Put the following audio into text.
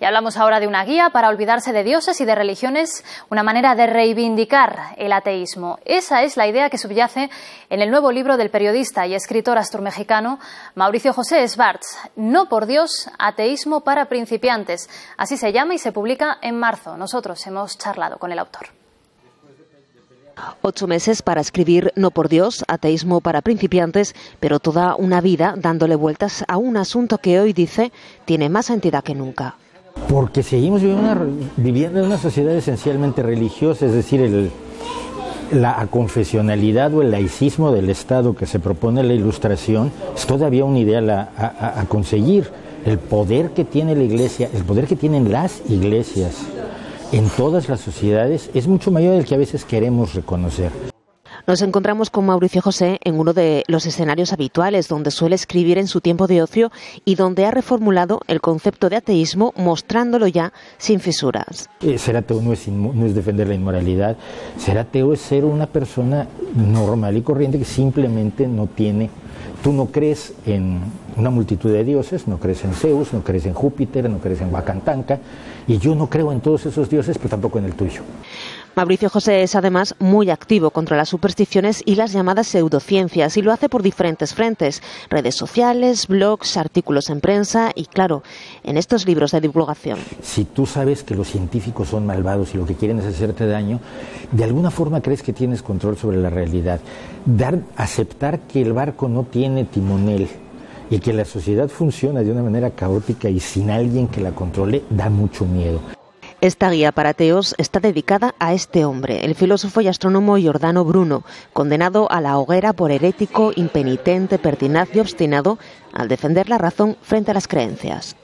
Y hablamos ahora de una guía para olvidarse de dioses y de religiones, una manera de reivindicar el ateísmo. Esa es la idea que subyace en el nuevo libro del periodista y escritor asturmexicano Mauricio José Esbarz, No por Dios, ateísmo para principiantes. Así se llama y se publica en marzo. Nosotros hemos charlado con el autor. 8 meses para escribir No por Dios, ateísmo para principiantes, pero toda una vida dándole vueltas a un asunto que hoy, dice, tiene más entidad que nunca. Porque seguimos viviendo en una sociedad esencialmente religiosa, es decir, la aconfesionalidad o el laicismo del Estado que se propone la Ilustración es todavía un ideal a conseguir. El poder que tiene la Iglesia, el poder que tienen las iglesias en todas las sociedades es mucho mayor del que a veces queremos reconocer. Nos encontramos con Mauricio José en uno de los escenarios habituales donde suele escribir en su tiempo de ocio y donde ha reformulado el concepto de ateísmo mostrándolo ya sin fisuras. Ser ateo no es defender la inmoralidad, ser ateo es ser una persona normal y corriente que simplemente no tiene. Tú no crees en una multitud de dioses, no crees en Zeus, no crees en Júpiter, no crees en Huacantanca, y yo no creo en todos esos dioses, pero tampoco en el tuyo. Mauricio José es además muy activo contra las supersticiones y las llamadas pseudociencias, y lo hace por diferentes frentes: redes sociales, blogs, artículos en prensa y, claro, en estos libros de divulgación. Si tú sabes que los científicos son malvados y lo que quieren es hacerte daño, de alguna forma crees que tienes control sobre la realidad. Aceptar que el barco no tiene timonel y que la sociedad funciona de una manera caótica y sin alguien que la controle da mucho miedo. Esta guía para ateos está dedicada a este hombre, el filósofo y astrónomo Giordano Bruno, condenado a la hoguera por herético, impenitente, pertinaz y obstinado al defender la razón frente a las creencias.